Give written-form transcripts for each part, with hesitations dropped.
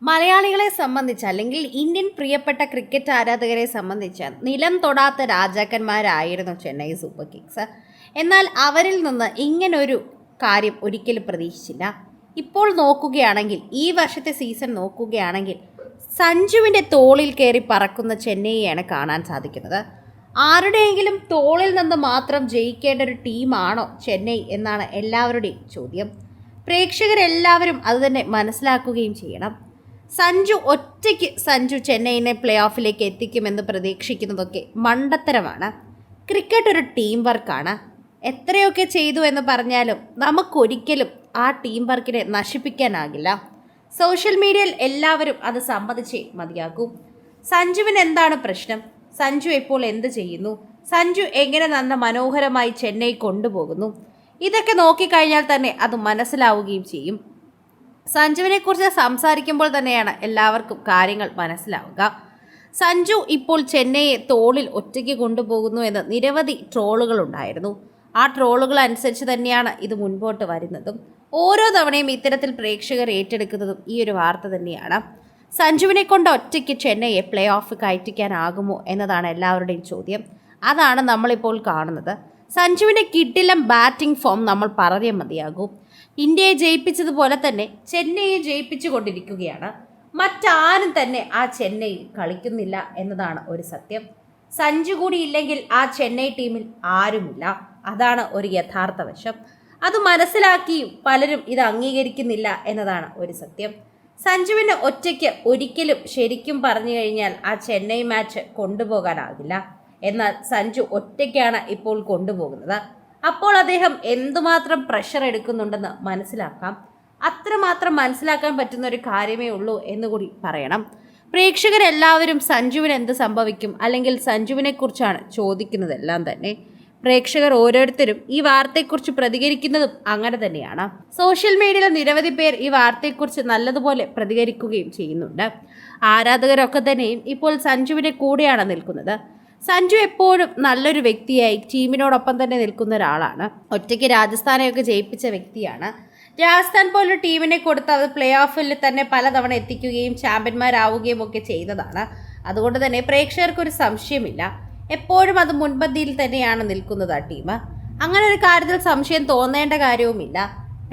മലയാളികളെ സംബന്ധിച്ച് അല്ലെങ്കിൽ ഇന്ത്യൻ പ്രിയപ്പെട്ട ക്രിക്കറ്റ് ആരാധകരെ സംബന്ധിച്ച് നിലം തൊടാത്ത രാജാക്കന്മാരായിരുന്നു ചെന്നൈ സൂപ്പർ കിങ്സ്. എന്നാൽ അവരിൽ നിന്ന് ഇങ്ങനൊരു കാര്യം ഒരിക്കലും പ്രതീക്ഷിച്ചില്ല. ഇപ്പോൾ നോക്കുകയാണെങ്കിൽ, ഈ വർഷത്തെ സീസൺ നോക്കുകയാണെങ്കിൽ സഞ്ജുവിൻ്റെ തോളിൽ കയറി പറക്കുന്ന ചെന്നൈയെയാണ് കാണാൻ സാധിക്കുന്നത്. ആരുടെയെങ്കിലും തോളിൽ നിന്ന് മാത്രം ജയിക്കേണ്ട ഒരു ടീമാണോ ചെന്നൈ എന്നാണ് എല്ലാവരുടെയും ചോദ്യം. പ്രേക്ഷകരെല്ലാവരും അതുതന്നെ മനസ്സിലാക്കുകയും ചെയ്യണം. സഞ്ജു ചെന്നൈയിനെ പ്ലേ ഓഫിലേക്ക് എത്തിക്കുമെന്ന് പ്രതീക്ഷിക്കുന്നതൊക്കെ മണ്ടത്തരമാണ്. ക്രിക്കറ്റ് ഒരു ടീം വർക്കാണ്. എത്രയൊക്കെ ചെയ്തു എന്ന് പറഞ്ഞാലും നമുക്കൊരിക്കലും ആ ടീം വർക്കിനെ നശിപ്പിക്കാനാകില്ല. സോഷ്യൽ മീഡിയയിൽ എല്ലാവരും അത് സമ്മതിച്ചേ മതിയാകൂ. സഞ്ജുവിന് എന്താണ് പ്രശ്നം? സഞ്ജു ഇപ്പോൾ എന്ത് ചെയ്യുന്നു? സഞ്ജു എങ്ങനെ മനോഹരമായി ചെന്നൈ കൊണ്ടുപോകുന്നു? ഇതൊക്കെ നോക്കിക്കഴിഞ്ഞാൽ തന്നെ അത് മനസ്സിലാവുകയും ചെയ്യും. സഞ്ജുവിനെക്കുറിച്ച് സംസാരിക്കുമ്പോൾ തന്നെയാണ് എല്ലാവർക്കും കാര്യങ്ങൾ മനസ്സിലാവുക. സഞ്ജു ഇപ്പോൾ ചെന്നൈയെ തോളിൽ ഒറ്റയ്ക്ക് കൊണ്ടുപോകുന്നു എന്ന് നിരവധി ട്രോളുകളുണ്ടായിരുന്നു. ആ ട്രോളുകൾ അനുസരിച്ച് തന്നെയാണ് ഇത് മുൻപോട്ട് വരുന്നതും. ഓരോ തവണയും ഇത്തരത്തിൽ പ്രേക്ഷകർ ഏറ്റെടുക്കുന്നതും ഈ ഒരു വാർത്ത തന്നെയാണ്. സഞ്ജുവിനെ കൊണ്ട് ഒറ്റയ്ക്ക് ചെന്നൈയെ പ്ലേ ഓഫ് കയറ്റിക്കാനാകുമോ എന്നതാണ് എല്ലാവരുടെയും ചോദ്യം. അതാണ് നമ്മളിപ്പോൾ കാണുന്നത്. സഞ്ജുവിൻ്റെ കിടിലം ബാറ്റിംഗ് ഫോം നമ്മൾ പറഞ്ഞേ മതിയാകും. ഇന്ത്യയെ ജയിപ്പിച്ചതുപോലെ തന്നെ ചെന്നൈയെ ജയിപ്പിച്ചു കൊണ്ടിരിക്കുകയാണ്. മറ്റാരും തന്നെ ആ ചെന്നൈ കളിക്കുന്നില്ല എന്നതാണ് ഒരു സത്യം. സഞ്ജു കൂടി ഇല്ലെങ്കിൽ ആ ചെന്നൈ ടീമിൽ ആരുമില്ല. അതാണ് ഒരു യഥാർത്ഥ വശം. അത് മനസ്സിലാക്കിയും പലരും ഇത് അംഗീകരിക്കുന്നില്ല എന്നതാണ് ഒരു സത്യം. സഞ്ജുവിന് ഒറ്റയ്ക്ക് ഒരിക്കലും ശരിക്കും പറഞ്ഞു കഴിഞ്ഞാൽ ആ ചെന്നൈ മാച്ച് കൊണ്ടുപോകാനാകില്ല. എന്നാൽ സഞ്ജു ഒറ്റയ്ക്കാണ് ഇപ്പോൾ കൊണ്ടുപോകുന്നത്. അപ്പോൾ അദ്ദേഹം എന്തുമാത്രം പ്രഷർ എടുക്കുന്നുണ്ടെന്ന് മനസ്സിലാക്കാം. അത്രമാത്രം മനസ്സിലാക്കാൻ പറ്റുന്ന ഒരു കാര്യമേ ഉള്ളൂ എന്നുകൂടി പറയണം. പ്രേക്ഷകരെല്ലാവരും സഞ്ജുവിന് എന്ത് സംഭവിക്കും, അല്ലെങ്കിൽ സഞ്ജുവിനെക്കുറിച്ചാണ് ചോദിക്കുന്നതെല്ലാം തന്നെ. പ്രേക്ഷകർ ഓരോരുത്തരും ഈ വാർത്തയെക്കുറിച്ച് പ്രതികരിക്കുന്നതും അങ്ങനെ തന്നെയാണ്. സോഷ്യൽ മീഡിയയിൽ നിരവധി പേർ ഈ വാർത്തയെക്കുറിച്ച് നല്ലതുപോലെ പ്രതികരിക്കുകയും ചെയ്യുന്നുണ്ട്. ആരാധകരൊക്കെ തന്നെയും ഇപ്പോൾ സഞ്ജുവിൻ്റെ കൂടെയാണ് നിൽക്കുന്നത്. സഞ്ജു എപ്പോഴും നല്ലൊരു വ്യക്തിയായി ടീമിനോടൊപ്പം തന്നെ നിൽക്കുന്ന ഒരാളാണ്. ഒറ്റയ്ക്ക് രാജസ്ഥാനെയൊക്കെ ജയിപ്പിച്ച വ്യക്തിയാണ്. രാജസ്ഥാൻ പോലൊരു ടീമിനെ കൊടുത്ത് അത് പ്ലേ ഓഫിൽ തന്നെ പലതവണ എത്തിക്കുകയും ചാമ്പ്യന്മാരാവുകയും ഒക്കെ ചെയ്തതാണ്. അതുകൊണ്ട് തന്നെ പ്രേക്ഷകർക്കൊരു സംശയമില്ല, എപ്പോഴും അത് മുൻപന്തിയിൽ തന്നെയാണ് നിൽക്കുന്നത് ആ ടീം. അങ്ങനെ ഒരു കാര്യത്തിൽ സംശയം തോന്നേണ്ട കാര്യവുമില്ല.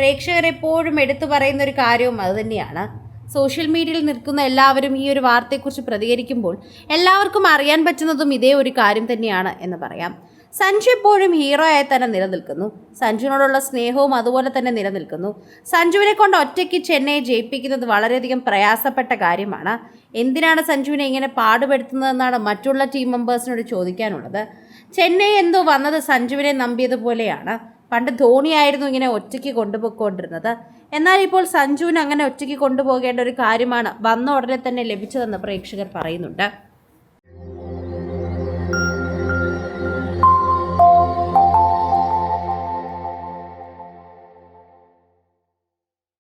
പ്രേക്ഷകർ എപ്പോഴും എടുത്തു പറയുന്ന ഒരു കാര്യവും അതുതന്നെയാണ്. സോഷ്യൽ മീഡിയയിൽ നിൽക്കുന്ന എല്ലാവരും ഈ ഒരു വാർത്തയെക്കുറിച്ച് പ്രതികരിക്കുമ്പോൾ എല്ലാവർക്കും അറിയാൻ പറ്റുന്നതും ഇതേ ഒരു കാര്യം തന്നെയാണ് എന്ന് പറയാം. സഞ്ജു എപ്പോഴും ഹീറോയായി തന്നെ നിലനിൽക്കുന്നു. സഞ്ജുവിനോടുള്ള സ്നേഹവും അതുപോലെ തന്നെ നിലനിൽക്കുന്നു. സഞ്ജുവിനെ കൊണ്ട് ഒറ്റയ്ക്ക് ചെന്നൈയെ ജയിപ്പിക്കുന്നത് വളരെയധികം പ്രയാസപ്പെട്ട കാര്യമാണ്. എന്തിനാണ് സഞ്ജുവിനെ ഇങ്ങനെ പാടുപെടുത്തുന്നതെന്നാണ് മറ്റുള്ള ടീം മെമ്പേഴ്സിനോട് ചോദിക്കാനുള്ളത്. ചെന്നൈ എന്തോ വന്നത് സഞ്ജുവിനെ നമ്പിയതുപോലെയാണ്. പണ്ട് ധോണിയായിരുന്നു ഇങ്ങനെ ഒറ്റയ്ക്ക് കൊണ്ടുപോയിക്കൊണ്ടിരുന്നത്. എന്നാൽ ഇപ്പോൾ സഞ്ജുവിന് അങ്ങനെ ഒറ്റയ്ക്ക് കൊണ്ടുപോകേണ്ട ഒരു കാര്യമാണ് വന്ന ഉടനെ തന്നെ ലഭിച്ചതെന്ന് പ്രേക്ഷകർ പറയുന്നുണ്ട്.